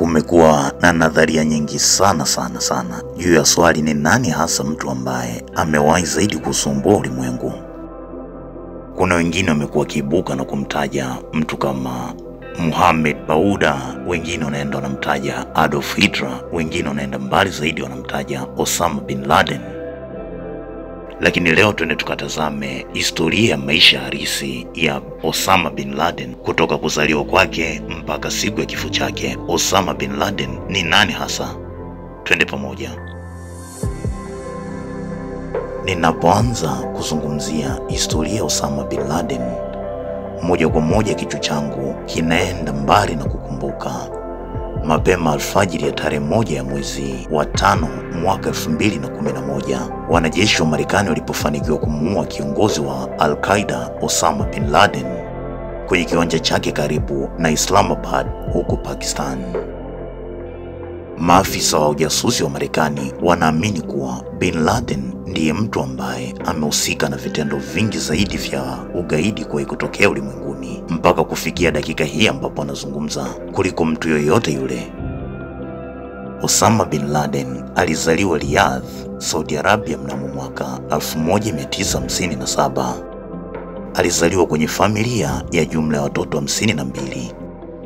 Kumekuwa na nadharia nyingi sana juu ya swali ni nani hasa mtu ambaye amewahi zaidi kusumbua ulimwengu. Kuna wengine wamekuwa kiibuka na kumtaja mtu kama Muhammad Bauda, wengine wanaenda wanamtaja Adolf Hitler, wengine wanaenda mbali zaidi wanamtaja Osama bin Laden. Lakini leo tuende tukatazame historia ya maisha halisi ya Osama bin Laden, kutoka kuzaliwa kwake mpaka siku ya kifo chake. Osama bin Laden ni nani hasa? Twende pamoja. Ninapoanza kuzungumzia historia ya Osama bin Laden, moja kwa moja kichwa changu kinaenda mbali na kukumbuka mapema alfajiri ya tarehe 1 ya mwezi wa 5 mwaka 2011, wanajeshi wa Marekani walipofanikiwa kumuua kiongozi wa Al-Qaeda Osama bin Laden kwenye kiwanja chake karibu na Islamabad huko Pakistan. Maafisa wa ujasusi wa Marekani wanaamini kuwa bin Laden ndiye mtu ambaye amehusika na vitendo vingi zaidi vya ugaidi kwa kutokea ulimwenguni mpaka kufikia dakika hii ambapo anazungumza kuliko mtu yoyote yule. Osama bin Laden alizaliwa Riyadh, Saudi Arabia mnamo mwaka 1957. Alizaliwa kwenye familia ya jumla ya watoto 52,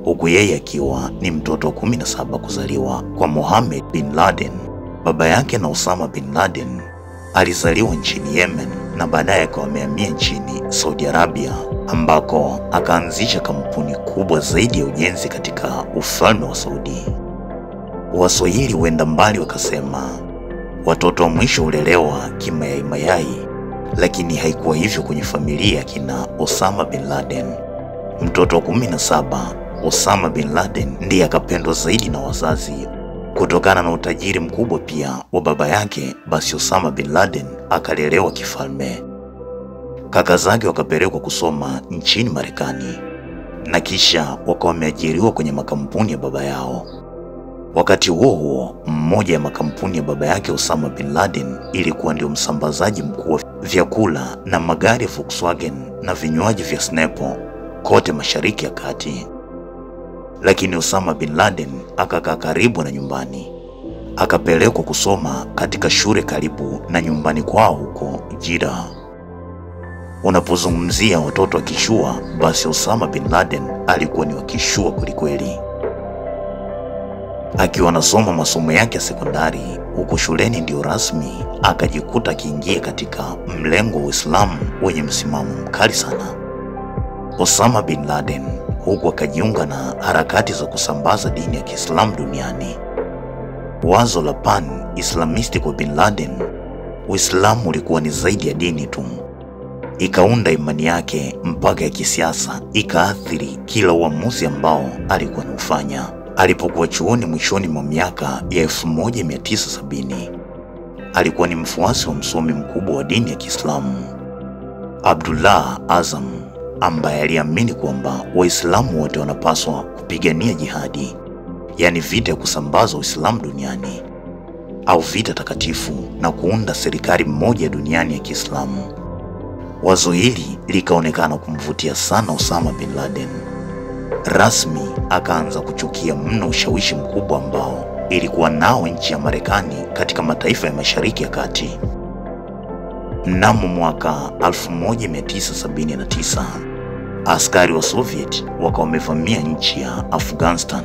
huku yeye akiwa ni mtoto wa 17 kuzaliwa kwa Mohammed bin Laden. Baba yake na Osama bin Laden alizaliwa nchini Yemen na baadaye akahamia nchini Saudi Arabia, ambako akaanzisha kampuni kubwa zaidi ya ujenzi katika ufalme wa Saudi. Waswahili huenda mbali wakasema watoto wa mwisho hulelewa kimayai, lakini haikuwa hivyo kwenye familia ya kina Osama bin Laden. Mtoto wa 17, Osama bin Laden ndiye akapendwa zaidi na wazazi kutokana na utajiri mkubwa pia wa baba yake. Basi Osama bin Laden akalelewa kifalme. Kaka zake wakapelekwa kusoma nchini Marekani na kisha wakawa wameajiriwa kwenye makampuni ya baba yao. Wakati huo mmoja ya makampuni ya baba yake Osama bin Laden ilikuwa ndio msambazaji mkuu wa vyakula na magari ya Volkswagen na vinywaji vya Snapple kote Mashariki ya Kati. Lakini Osama bin Laden akakaa karibu na nyumbani, akapelekwa kusoma katika shule karibu na nyumbani kwao huko Jeddah. Unapozungumzia watoto wa kishua, basi Osama bin Laden alikuwa ni wa kishua kwelikweli. Akiwa anasoma masomo yake ya sekondari huko shuleni, ndio rasmi akajikuta akiingia katika mlengo wa Uislamu wenye msimamo mkali sana. Osama bin Laden huku akajiunga na harakati za kusambaza dini ya Kiislamu duniani. Wazo la pan-islamisti kwa bin Laden, Uislamu ulikuwa ni zaidi ya dini tu, ikaunda imani yake mpaka ya kisiasa, ikaathiri kila uamuzi ambao alikuwa anafanya. Alipokuwa chuoni mwishoni mwa miaka ya 1970, alikuwa ni mfuasi wa msomi mkubwa wa dini ya Kiislamu Abdullah Azam, ambaye aliamini kwamba Waislamu wote wanapaswa kupigania jihadi, yani vita ya kusambaza Uislamu duniani au vita takatifu, na kuunda serikali moja duniani ya Kiislamu. Wazo hili likaonekana kumvutia sana Osama bin Laden. Rasmi akaanza kuchukia mno ushawishi mkubwa ambao ilikuwa nao nchi ya Marekani katika mataifa ya Mashariki ya Kati. Mnamo mwaka 1979, askari wa Soviet wakawa wamevamia nchi ya Afghanistan.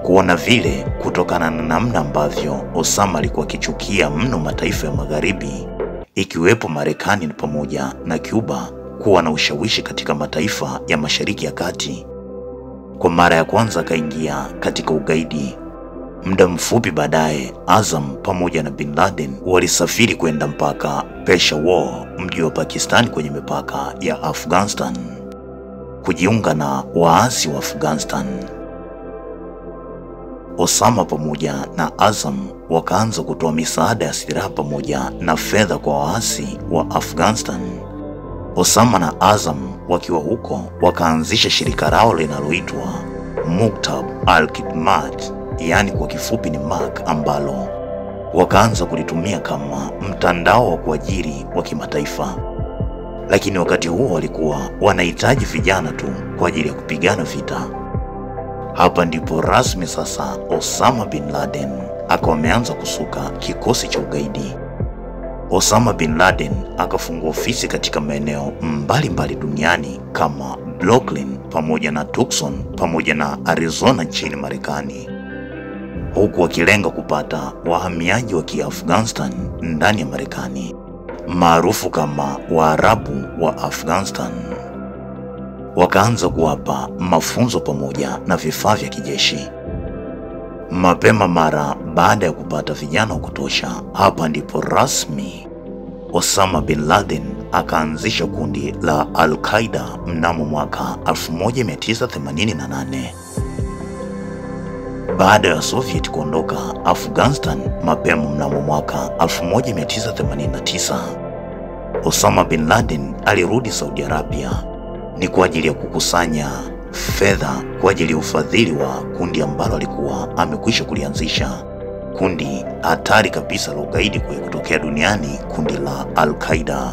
Kuona vile, kutokana na namna ambavyo Osama alikuwa akichukia mno mataifa ya Magharibi, ikiwepo Marekani pamoja na Cuba, kuwa na ushawishi katika mataifa ya Mashariki ya Kati, kwa mara ya kwanza akaingia katika ugaidi. Muda mfupi baadaye, Azam pamoja na bin Laden walisafiri kwenda mpaka Peshawar, mji wa Pakistan kwenye mipaka ya Afghanistan, kujiunga na waasi wa Afghanistan. Osama pamoja na Azam wakaanza kutoa misaada ya silaha pamoja na fedha kwa waasi wa Afghanistan. Osama na Azam wakiwa huko wakaanzisha shirika lao linaloitwa Muktab al-Khidmat, yani kwa kifupi ni MAK, ambalo wakaanza kulitumia kama mtandao wa kuajiri wa kimataifa. Lakini wakati huo walikuwa wanahitaji vijana tu kwa ajili ya kupigana vita. Hapa ndipo rasmi sasa Osama bin Laden akawa ameanza kusuka kikosi cha ugaidi. Osama bin Laden akafungua ofisi katika maeneo mbalimbali duniani kama Brooklyn pamoja na Tucson pamoja na Arizona nchini Marekani, huku akilenga kupata wahamiaji wa Kiafghanistan ndani ya Marekani maarufu kama Waarabu wa Afghanistan. Wakaanza kuwapa mafunzo pamoja na vifaa vya kijeshi. Mapema mara baada ya kupata vijana wa kutosha, hapa ndipo rasmi Osama bin Laden akaanzisha kundi la Al-Qaeda mnamo mwaka 1988. Baada ya Soviet kuondoka Afghanistan mapema mnamo mwaka 1989, Osama bin Laden alirudi Saudi Arabia ni kwa ajili ya kukusanya fedha kwa ajili ya ufadhili wa kundi ambalo alikuwa amekwisha kulianzisha, kundi hatari kabisa la ugaidi kwa kutokea duniani, kundi la Al-Qaeda.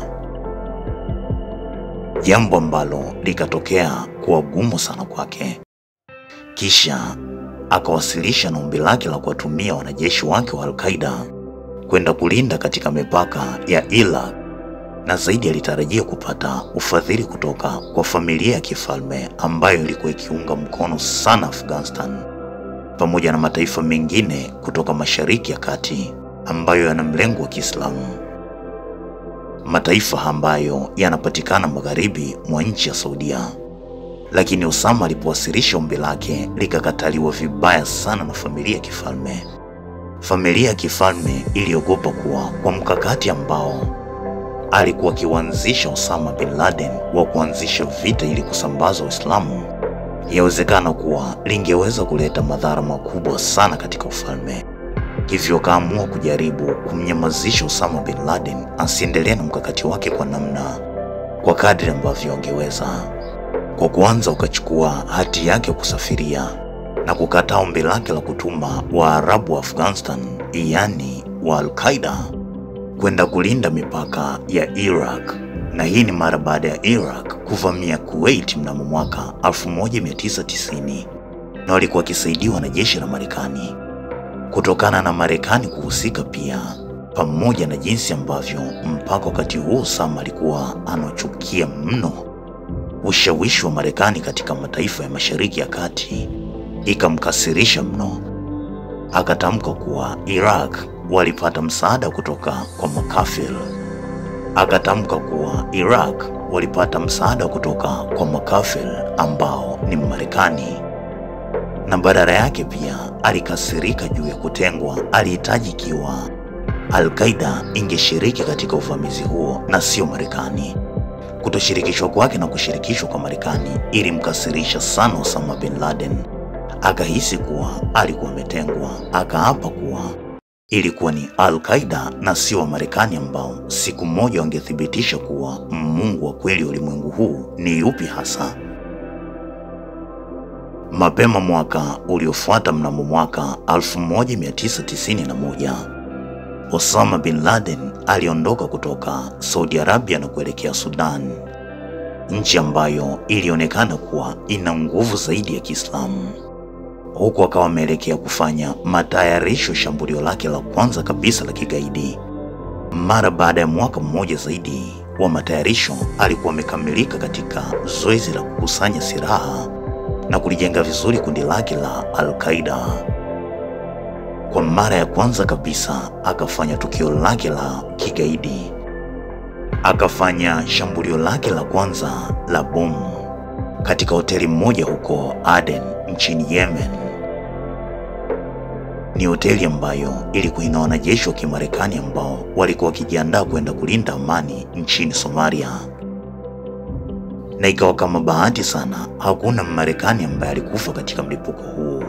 Jambo ambalo likatokea kuwa gumu sana kwake. Kisha akawasilisha na ombi lake la kuwatumia wanajeshi wake wa Al-Qaeda kwenda kulinda katika mipaka ya Iraq, na zaidi alitarajia kupata ufadhili kutoka kwa familia ya kifalme ambayo ilikuwa ikiunga mkono sana Afghanistan, pamoja na mataifa mengine kutoka Mashariki ya Kati ambayo yana mlengo wa Kiislamu, mataifa ambayo yanapatikana magharibi mwa nchi ya Saudia. Lakini Osama alipowasilisha ombi lake likakataliwa vibaya sana na familia ya kifalme. Familia ya kifalme iliogopa kuwa kwa mkakati ambao alikuwa akiuanzisha Osama bin Laden wa kuanzisha vita ili kusambaza Uislamu, yawezekana kuwa lingeweza kuleta madhara makubwa sana katika ufalme. Hivyo kaamua kujaribu kumnyamazisha Osama bin Laden asiendelee na mkakati wake kwa kadri ambavyo angeweza. Kwa kuanza ukachukua hati yake kusafiria na kukataa ombi lake la kutuma Waarabu wa Afghanistan, yani wa Al-Qaeda, kwenda kulinda mipaka ya Iraq. Na hii ni mara baada ya Iraq kuvamia Kuwait mnamo mwaka 1990, na walikuwa wakisaidiwa na jeshi la Marekani. Kutokana na Marekani kuhusika pia, pamoja na jinsi ambavyo mpaka wakati huo Osama alikuwa anachukia mno ushawishi wa Marekani katika mataifa ya Mashariki ya Kati, ikamkasirisha mno. Akatamka kuwa Iraq walipata msaada kutoka kwa makafiri. Ambao ni Marekani. Na badala yake pia alikasirika juu ya kutengwa. Alihitaji kiwa Al-Qaeda ingeshiriki katika uvamizi huo na sio Marekani. Kutoshirikishwa kwake na kushirikishwa kwa Marekani ilimkasirisha sana Osama bin Laden. Akahisi kuwa alikuwa ametengwa. Akaapa kuwa ilikuwa ni Al-Qaeda na sio wa Marekani ambao siku moja wangethibitisha kuwa Mungu wa kweli ulimwengu huu ni yupi hasa. Mapema mwaka uliofuata mnamo mwaka 1991, Osama bin Laden aliondoka kutoka Saudi Arabia na kuelekea Sudan, nchi ambayo ilionekana kuwa ina nguvu zaidi ya Kiislamu. Huku akawa ameelekea kufanya matayarisho shambulio lake la kwanza kabisa la kigaidi. Mara baada ya mwaka mmoja zaidi wa matayarisho, alikuwa amekamilika katika zoezi la kukusanya silaha na kulijenga vizuri kundi lake la Al-Qaeda. Kwa mara ya kwanza kabisa akafanya tukio lake la kigaidi. Akafanya shambulio lake la kwanza la bomu katika hoteli moja huko Laden nchini Yemen. Ni hoteli ambayo ilikuwa ina wanajeshi wa Kimarekani ambao walikuwa wakijiandaa kwenda kulinda amani nchini Somalia. Na ikawa kama bahati sana, hakuna Mmarekani ambaye alikufa katika mlipuko huo,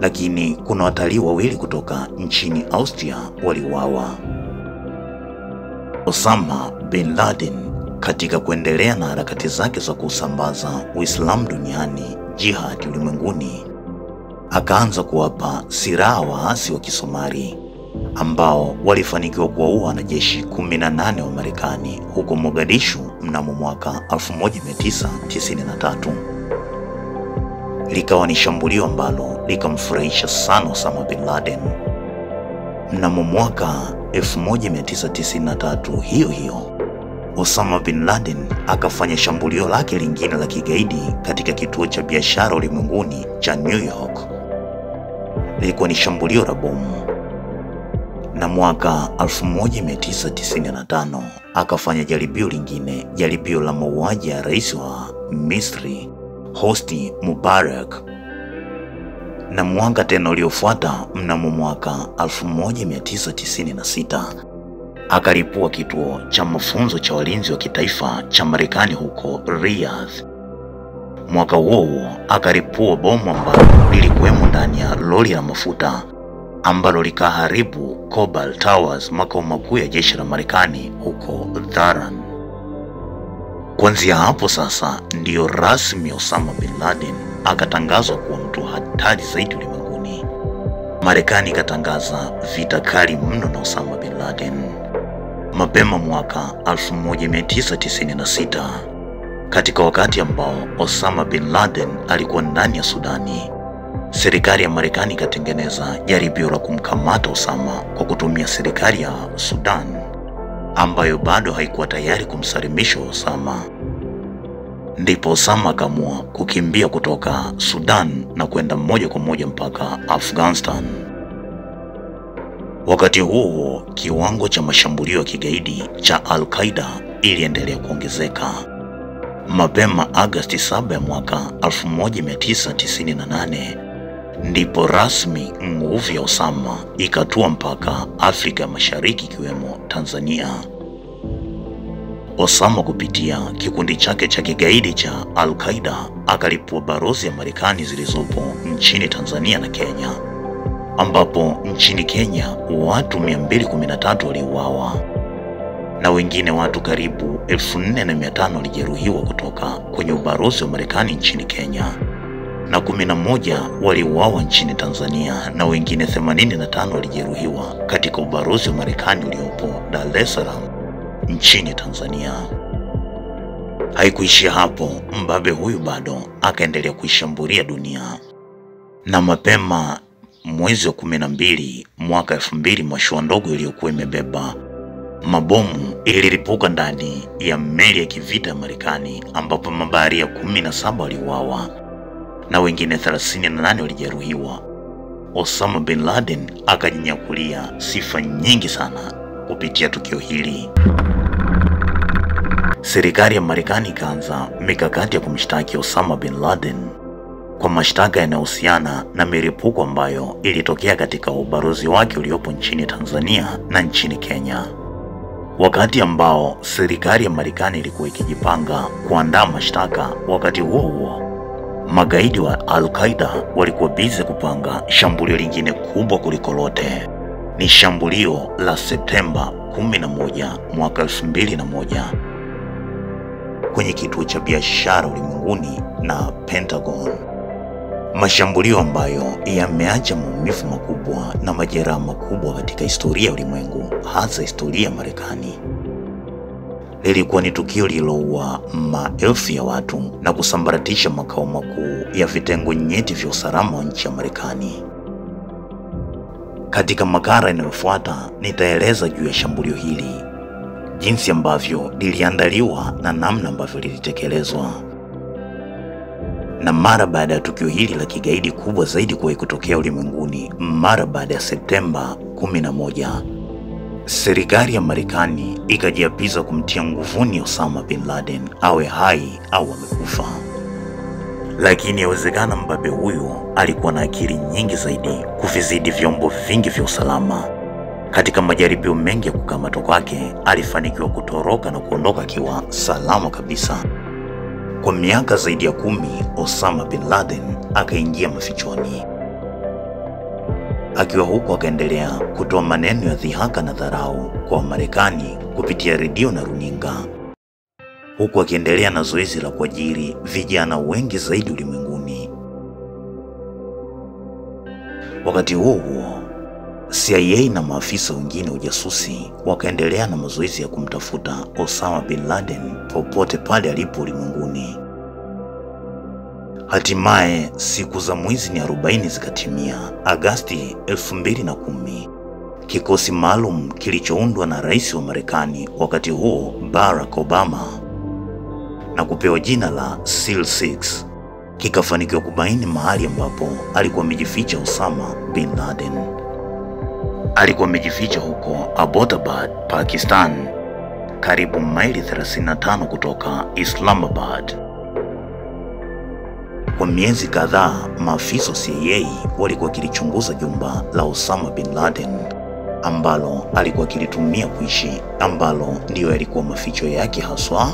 lakini kuna watalii wawili kutoka nchini Austria waliuawa. Osama bin Laden katika kuendelea na harakati zake za kusambaza Uislamu duniani, jihad ulimwenguni, akaanza kuwapa silaha waasi wa Kisomali ambao walifanikiwa kuwaua wanajeshi 18 wa Marekani huko Mogadishu mnamo mwaka 1993. likawa ni shambulio ambalo likamfurahisha sana Osama bin Laden. Mnamo mwaka 1993 hiyo Osama bin Laden akafanya shambulio lake lingine la kigaidi katika kituo cha biashara ulimwenguni cha New York. Lilikuwa ni shambulio la bomu. Na mwaka 1995 akafanya jaribio lingine, jaribio la mauaji ya rais wa Misri Hosni Mubarak. Na mwaka tena uliofuata, mnamo mwaka 1996 akalipua kituo cha mafunzo cha walinzi wa kitaifa cha Marekani huko Riyadh. Mwaka huo akalipua bomu ambalo lilikuwemo ndani ya lori la mafuta ambalo likaharibu Cobalt Towers, makao makuu ya jeshi la Marekani huko Laden. Kuanzia hapo sasa ndiyo rasmi Osama bin Laden akatangazwa kuwa mtu hatari zaidi ulimwenguni. Marekani ikatangaza vita kali mno na Osama bin Laden. Mapema mwaka 1996, katika wakati ambao Osama bin Laden alikuwa ndani ya Sudani, serikali ya Marekani ikatengeneza jaribio la kumkamata Osama kwa kutumia serikali ya Sudan, ambayo bado haikuwa tayari kumsalimisha Osama. Ndipo Osama akaamua kukimbia kutoka Sudan na kwenda moja kwa moja mpaka Afghanistan. Wakati huo kiwango cha mashambulio ya kigaidi cha Al-Qaeda iliendelea kuongezeka. Mapema Agosti 7 ya mwaka 1998 ndipo rasmi nguvu ya Osama ikatua mpaka Afrika Mashariki ikiwemo Tanzania. Osama kupitia kikundi chake cha kigaidi cha Al-Qaeda akalipua balozi ya Marekani zilizopo nchini Tanzania na Kenya, ambapo nchini Kenya watu 213 waliuawa na wengine watu karibu 4500 walijeruhiwa kutoka kwenye ubalozi wa Marekani nchini Kenya, na 11 waliuawa nchini Tanzania na wengine 85 walijeruhiwa katika ubalozi wa Marekani uliopo Dar es Salaam nchini Tanzania. Haikuishia hapo, mbabe huyu bado akaendelea kuishambulia dunia. Na mapema mwezi wa 12 mwaka 2000, mashua ndogo iliyokuwa imebeba mabomu ililipuka ndani ya meli ya kivita ya Marekani, ambapo mabaharia 17 waliuawa na wengine 38 walijeruhiwa. Osama bin Laden akajinyakulia sifa nyingi sana kupitia tukio hili. Serikali ya Marekani ikaanza mikakati ya kumshtaki Osama bin Laden kwa mashtaka yanayohusiana na milipuko ambayo ilitokea katika ubalozi wake uliopo nchini Tanzania na nchini Kenya. Wakati ambao serikali ya Marekani ilikuwa ikijipanga kuandaa mashtaka, wakati huo magaidi wa Al-Qaeda walikuwa busy kupanga shambulio lingine kubwa kuliko lote. Ni shambulio la Septemba 11 mwaka 2001 kwenye kituo cha biashara ulimwenguni na Pentagon. Mashambulio ambayo yameacha maumivu makubwa na majeraha makubwa katika historia ya ulimwengu, hasa historia ya Marekani. Lilikuwa ni tukio lililoua maelfu ya watu na kusambaratisha makao makuu ya vitengo nyeti vya usalama wa nchi ya Marekani. Katika makala inayofuata nitaeleza juu ya shambulio hili, jinsi ambavyo liliandaliwa na namna ambavyo lilitekelezwa. Na mara baada ya tukio hili la kigaidi kubwa zaidi kuwahi kutokea ulimwenguni, mara baada ya Septemba 11, serikali ya Marekani ikajiapiza kumtia nguvuni Osama bin Laden, awe hai au amekufa. Lakini yawezekana mbabe huyu alikuwa na akili nyingi zaidi kuvizidi vyombo vingi vya usalama. Katika majaribio mengi ya kukamatwa kwake, alifanikiwa kutoroka na kuondoka akiwa salama kabisa. Kwa miaka zaidi ya 10, Osama bin Laden akaingia mafichoni. Akiwa huko akaendelea kutoa maneno ya dhihaka na dharau kwa Marekani kupitia redio na runinga, huku akiendelea na zoezi la kuajiri vijana wengi zaidi ulimwenguni. Wakati huo CIA na maafisa wengine wa ujasusi wakaendelea na mazoezi ya kumtafuta Osama bin Laden popote pale alipo ulimwenguni. Hatimaye siku za mwizi ni 40 zikatimia. Agosti 2010, kikosi maalum kilichoundwa na rais wa Marekani wakati huo Barack Obama na kupewa jina la SEAL 6 kikafanikiwa kubaini mahali ambapo alikuwa amejificha Osama bin Laden. Alikuwa amejificha huko Abbottabad, Pakistan, karibu maili 35 kutoka Islamabad. Kwa miezi kadhaa, maafisa wa CIA walikuwa kilichunguza jumba la Osama bin Laden ambalo alikuwa kilitumia kuishi, ambalo ndiyo yalikuwa maficho yake haswa.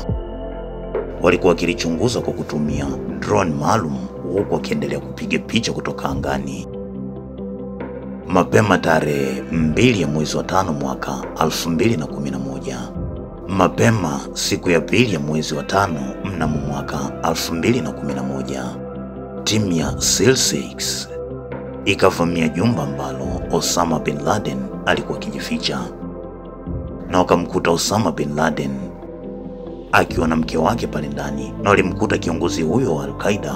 Walikuwa kilichunguza kwa kutumia drone maalum, huku wakiendelea kupiga picha kutoka angani. Mapema tarehe 2 ya mwezi wa 5 mwaka 2011, mapema siku ya 2 ya mwezi wa 5 mnamo mwaka 2011, timu ya SEAL 6 ikavamia jumba ambalo Osama bin Laden alikuwa akijificha, na wakamkuta Osama bin Laden akiwa na mke wake pale ndani, na walimkuta kiongozi huyo wa Al-Qaeda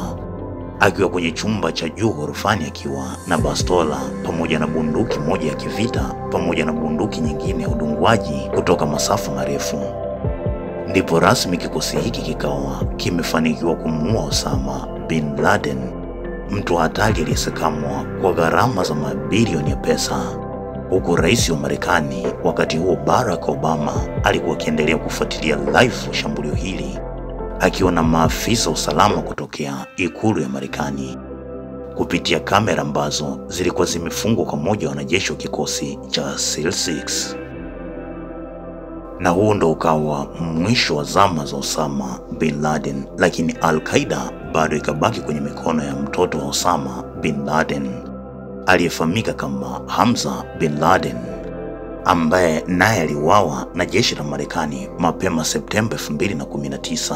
akiwa kwenye chumba cha juu ghorofani akiwa na bastola pamoja na bunduki moja ya kivita pamoja na bunduki nyingine ya udunguaji kutoka masafa marefu. Ndipo rasmi kikosi hiki kikawa kimefanikiwa kumuua Osama bin Laden, mtu hatari aliyesakamwa kwa gharama za mabilioni ya pesa, huku rais wa Marekani wakati huo Barack Obama alikuwa akiendelea kufuatilia live shambulio hili akiwa na maafisa usalama kutokea ikulu ya Marekani kupitia kamera ambazo zilikuwa zimefungwa kwa moja wanajeshi wa kikosi cha SEAL 6. Na huo ndo ukawa mwisho wa zama za Osama bin Laden, lakini Al-Qaeda bado ikabaki kwenye mikono ya mtoto wa Osama bin Laden aliyefahamika kama Hamza bin Laden, ambaye naye aliuawa na jeshi la Marekani mapema Septemba 2019.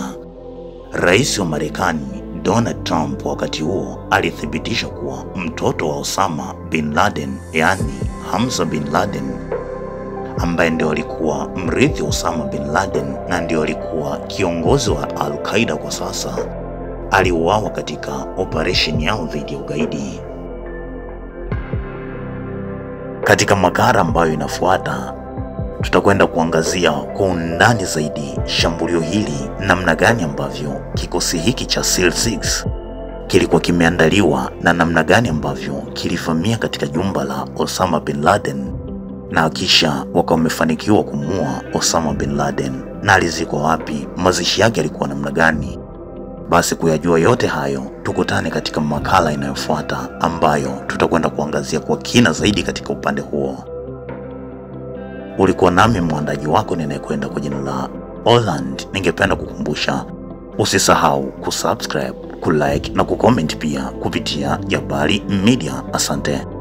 Rais wa Marekani Donald Trump wakati huo alithibitisha kuwa mtoto wa Osama bin Laden, yani Hamza bin Laden, ambaye ndio alikuwa mrithi wa Osama bin Laden na ndio alikuwa kiongozi wa Al-Qaeda kwa sasa, aliuawa katika operation yao dhidi ya ugaidi. Katika makala ambayo inafuata, tutakwenda kuangazia kwa undani zaidi shambulio hili, namna gani ambavyo kikosi hiki cha SEAL 6 kilikuwa kimeandaliwa na namna gani ambavyo kilivamia katika jumba la Osama bin Laden na kisha wamefanikiwa kumuua Osama bin Laden, na alizikwa wapi, mazishi yake yalikuwa namna gani. Basi kuyajua yote hayo, tukutane katika makala inayofuata ambayo tutakwenda kuangazia kwa kina zaidi katika upande huo. Ulikuwa nami mwandaji wako ninayekwenda kwa jina la Holland. Ningependa kukumbusha usisahau kusubscribe, kulike na kucomment pia kupitia Jabali Media. Asante.